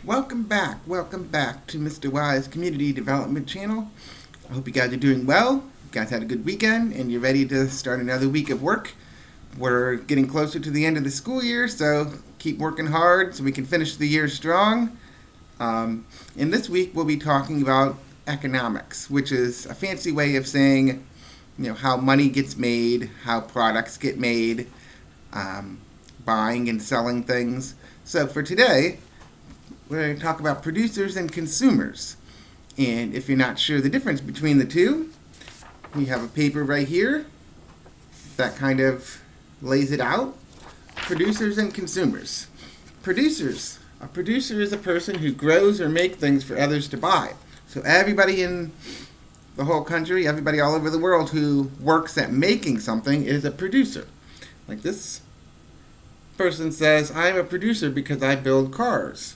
Welcome back to Mr. Wise Community Development Channel. I hope you guys are doing well. You guys had a good weekend and you're ready to start another week of work. We're getting closer to the end of the school year, so keep working hard so we can finish the year strong. In this week, we'll be talking about economics, which is a fancy way of saying, how money gets made, how products get made, buying and selling things. So for today, we're going to talk about producers and consumers. And if you're not sure the difference between the two, we have a paper right here that kind of lays it out. Producers and consumers. Producers. A producer is a person who grows or makes things for others to buy. So everybody in the whole country, everybody all over the world who works at making something is a producer. Like this person says, I'm a producer because I build cars.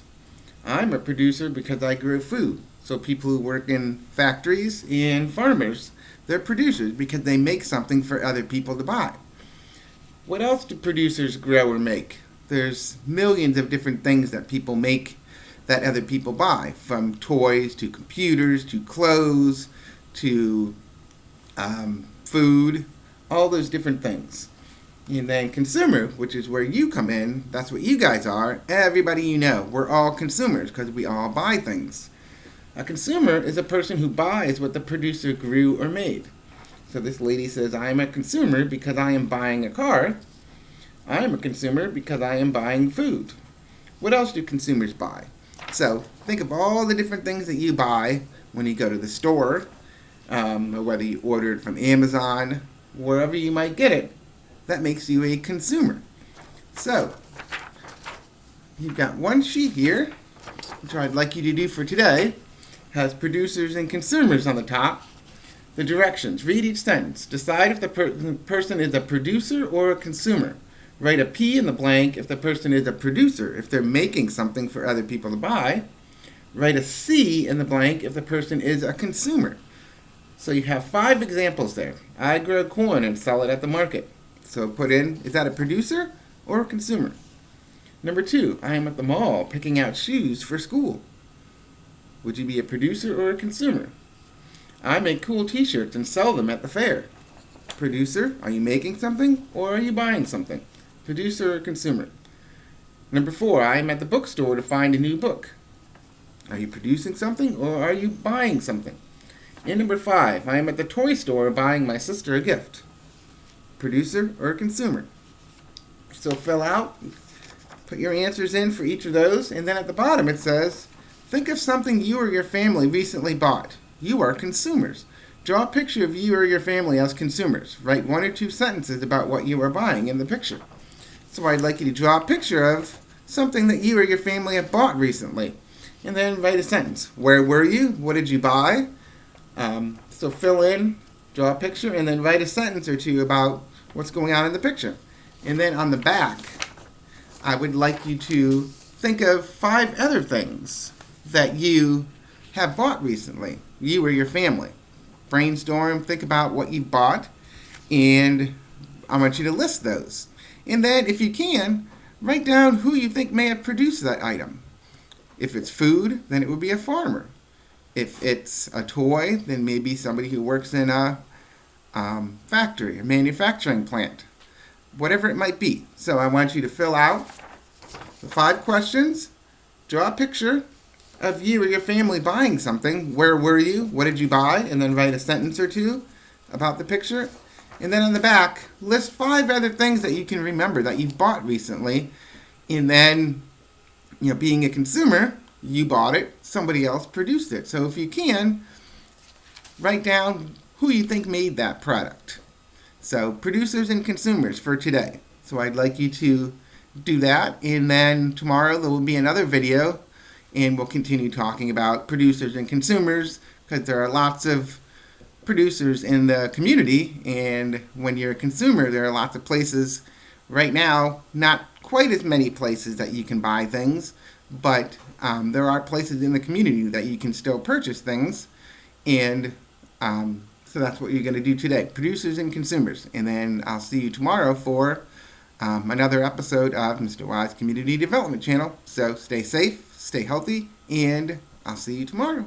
I'm a producer because I grow food. So people who work in factories and farmers, they're producers because they make something for other people to buy. What else do producers grow or make? There's millions of different things that people make that other people buy, from toys to computers to clothes to food, all those different things. And then consumer, which is where you come in, that's what you guys are. Everybody you know, we're all consumers because we all buy things. A consumer is a person who buys what the producer grew or made. So this lady says, I am a consumer because I am buying a car. I am a consumer because I am buying food. What else do consumers buy? So think of all the different things that you buy when you go to the store, or whether you order it from Amazon, wherever you might get it. That makes you a consumer. So, you've got one sheet here, which I'd like you to do for today. Has producers and consumers on the top. The directions. Read each sentence. Decide if the person is a producer or a consumer. Write a P in the blank if the person is a producer, if they're making something for other people to buy. Write a C in the blank if the person is a consumer. So you have 5 examples there. I grow corn and sell it at the market. So put in, is that a producer or a consumer? Number 2, I am at the mall picking out shoes for school. Would you be a producer or a consumer? I make cool t-shirts and sell them at the fair. Producer, are you making something or are you buying something? Producer or consumer? Number 4, I am at the bookstore to find a new book. Are you producing something or are you buying something? And number 5, I am at the toy store buying my sister a gift. Producer or consumer? So fill out, put your answers in for each of those, and then at the bottom it says, think of something you or your family recently bought. You are consumers. Draw a picture of you or your family as consumers. Write 1 or 2 sentences about what you are buying in the picture. So I'd like you to draw a picture of something that you or your family have bought recently, and then write a sentence. Where were you? What did you buy? So fill in, draw a picture, and then write a sentence or 2 about what's going on in the picture. And then on the back, I would like you to think of 5 other things that you have bought recently, you or your family. Brainstorm, think about what you've bought, and I want you to list those. And then, if you can, write down who you think may have produced that item. If it's food, then it would be a farmer. If it's a toy, then maybe somebody who works in a factory, a manufacturing plant, whatever it might be. So I want you to fill out the 5 questions, draw a picture of you or your family buying something. Where were you? What did you buy? And then write a sentence or 2 about the picture. And then on the back, list 5 other things that you can remember that you've bought recently. And then, being a consumer, you bought it, somebody else produced it. So if you can, write down who you think made that product. So producers and consumers for today. So I'd like you to do that, and then tomorrow there will be another video, and we'll continue talking about producers and consumers, because there are lots of producers in the community, and when you're a consumer, there are lots of places right now, not quite as many places that you can buy things, but there are places in the community that you can still purchase things, and so that's what you're going to do today, producers and consumers. And then I'll see you tomorrow for another episode of Mr. Wise Community Development Channel. So stay safe, stay healthy, and I'll see you tomorrow.